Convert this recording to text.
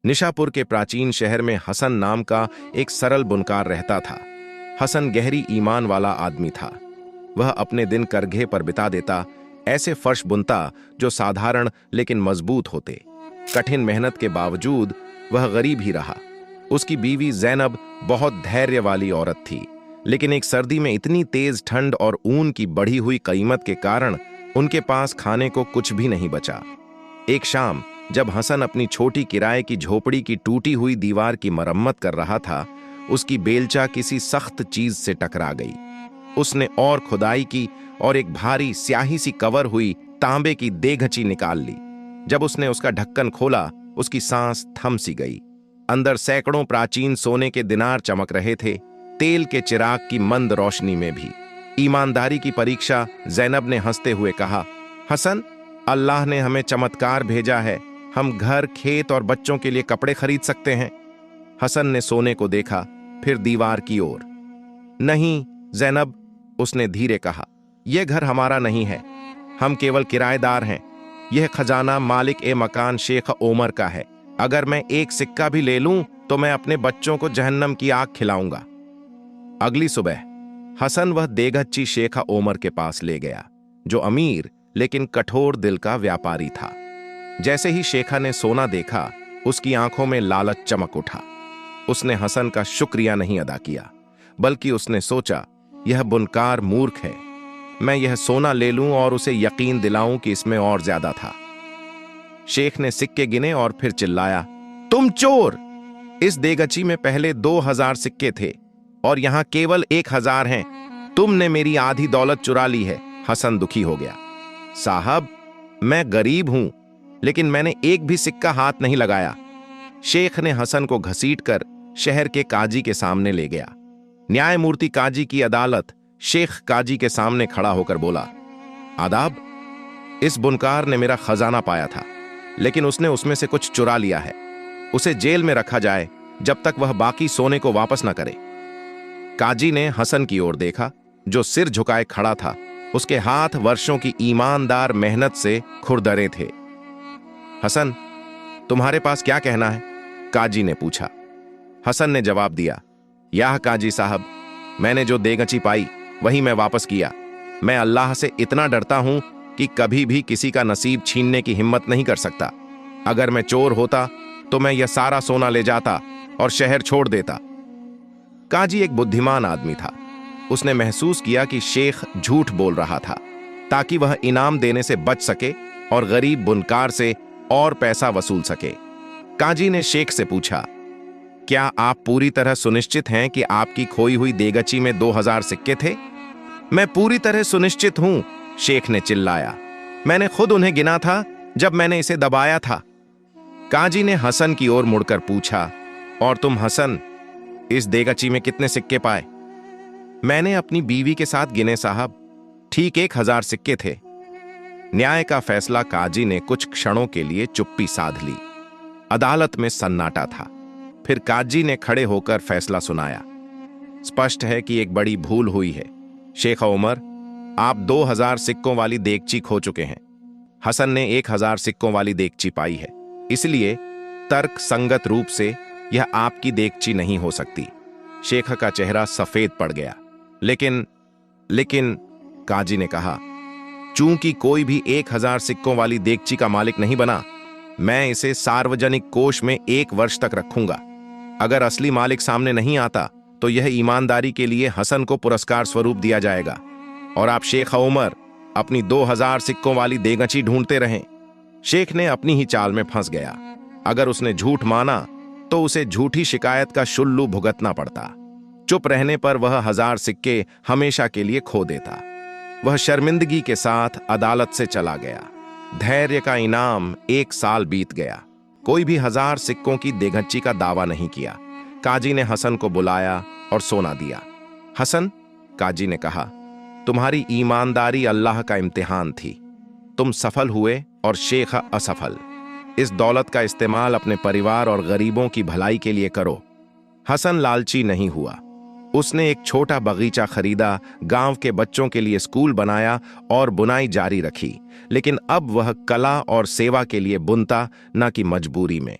Nishapur के प्राचीन शहर में हसन नाम का एक सरल बुनकार रहता था। हसन गहरी ईमान वाला आदमी था। वह अपने दिन करघे पर बिता देता, ऐसे फर्श बुनता जो साधारण लेकिन मजबूत होते। कठिन मेहनत के बावजूद वह गरीब ही रहा। उसकी बीवी जैनब बहुत धैर्य वाली औरत थी, लेकिन एक सर्दी में इतनी तेज ठंड और ऊन की बढ़ी हुई कीमत के कारण उनके पास खाने को कुछ भी नहीं बचा। एक शाम जब हसन अपनी छोटी किराए की झोपड़ी की टूटी हुई दीवार की मरम्मत कर रहा था, उसकी बेलचा किसी सख्त चीज से टकरा गई। उसने और खुदाई की और एक भारी स्याही सी कवर हुई तांबे की देघची निकाल ली। जब उसने उसका ढक्कन खोला, उसकी सांस थम सी गई। अंदर सैकड़ों प्राचीन सोने के दिनार चमक रहे थे, तेल के चिराग की मंद रोशनी में भी। ईमानदारी की परीक्षा। जैनब ने हंसते हुए कहा, हसन, अल्लाह ने हमें चमत्कार भेजा है। हम घर, खेत और बच्चों के लिए कपड़े खरीद सकते हैं। हसन ने सोने को देखा, फिर दीवार की ओर। नहीं जैनब, उसने धीरे कहा, यह घर हमारा नहीं है। हम केवल किराएदार हैं। यह खजाना मालिक ए मकान शेख ओमर का है। अगर मैं एक सिक्का भी ले लूं तो मैं अपने बच्चों को जहन्नम की आग खिलाऊंगा। अगली सुबह हसन वह देघच्ची शेख ओमर के पास ले गया, जो अमीर लेकिन कठोर दिल का व्यापारी था। जैसे ही शेखा ने सोना देखा, उसकी आंखों में लालच चमक उठा। उसने हसन का शुक्रिया नहीं अदा किया, बल्कि उसने सोचा, यह बुनकार मूर्ख है। मैं यह सोना ले लूं और उसे यकीन दिलाऊं कि इसमें और ज्यादा था। शेख ने सिक्के गिने और फिर चिल्लाया, तुम चोर! इस देगची में पहले 2000 सिक्के थे और यहां केवल 1000 हैं। तुमने मेरी आधी दौलत चुरा ली है। हसन दुखी हो गया। साहब, मैं गरीब हूं, लेकिन मैंने एक भी सिक्का हाथ नहीं लगाया। शेख ने हसन को घसीटकर शहर के काजी के सामने ले गया। न्यायमूर्ति काजी की अदालत शेख काजी के सामने खड़ा होकर बोला, आदाब, इस बुनकार ने मेरा खजाना पाया था, लेकिन उसने उसमें से कुछ चुरा लिया है। उसे जेल में रखा जाए जब तक वह बाकी सोने को वापस न करे। काजी ने हसन की ओर देखा, जो सिर झुकाए खड़ा था। उसके हाथ वर्षों की ईमानदार मेहनत से खुरदरे थे। हसन, तुम्हारे पास क्या कहना है? काजी ने पूछा। हसन ने जवाब दिया, यह काजी साहब, मैंने जो देगची पाई वही मैं वापस किया। मैं अल्लाह से इतना डरता हूं कि कभी भी किसी का नसीब छीनने की हिम्मत नहीं कर सकता। अगर मैं चोर होता तो मैं यह सारा सोना ले जाता और शहर छोड़ देता। काजी एक बुद्धिमान आदमी था। उसने महसूस किया कि शेख झूठ बोल रहा था ताकि वह इनाम देने से बच सके और गरीब बुनकार से और पैसा वसूल सके। काजी ने शेख से पूछा, क्या आप पूरी तरह सुनिश्चित हैं कि आपकी खोई हुई देगची में 2000 सिक्के थे? मैं पूरी तरह सुनिश्चित हूं, शेख ने चिल्लाया। मैंने खुद उन्हें गिना था जब मैंने इसे दबाया था। काजी ने हसन की ओर मुड़कर पूछा, और तुम हसन, इस देगची में कितने सिक्के पाए? मैंने अपनी बीवी के साथ गिने साहब, ठीक 1000 सिक्के थे। न्याय का फैसला। काजी ने कुछ क्षणों के लिए चुप्पी साध ली। अदालत में सन्नाटा था। फिर काजी ने खड़े होकर फैसला सुनाया। स्पष्ट है कि एक बड़ी भूल हुई है। शेख ओमर, आप 2000 सिक्कों वाली देगची खो चुके हैं। हसन ने 1000 सिक्कों वाली देगची पाई है, इसलिए तर्क संगत रूप से यह आपकी देगची नहीं हो सकती। शेख का चेहरा सफेद पड़ गया। लेकिन काजी ने कहा, चूंकि कोई भी 1000 सिक्कों वाली देगची का मालिक नहीं बना, मैं इसे सार्वजनिक कोष में 1 वर्ष तक रखूंगा। अगर असली मालिक सामने नहीं आता तो यह ईमानदारी के लिए हसन को पुरस्कार स्वरूप दिया जाएगा, और आप शेख ओमर अपनी 2000 सिक्कों वाली देगची ढूंढते रहें। शेख ने अपनी ही चाल में फंस गया। अगर उसने झूठ माना तो उसे झूठी शिकायत का शुल्लू भुगतना पड़ता। चुप रहने पर वह 1000 सिक्के हमेशा के लिए खो देता। वह शर्मिंदगी के साथ अदालत से चला गया। धैर्य का इनाम। 1 साल बीत गया। कोई भी 1000 सिक्कों की देगची का दावा नहीं किया। काजी ने हसन को बुलाया और सोना दिया। हसन, काजी ने कहा, तुम्हारी ईमानदारी अल्लाह का इम्तिहान थी। तुम सफल हुए और शेख असफल। इस दौलत का इस्तेमाल अपने परिवार और गरीबों की भलाई के लिए करो। हसन लालची नहीं हुआ। उसने एक छोटा बगीचा खरीदा, गांव के बच्चों के लिए स्कूल बनाया और बुनाई जारी रखी। लेकिन अब वह कला और सेवा के लिए बुनता, न कि मजबूरी में।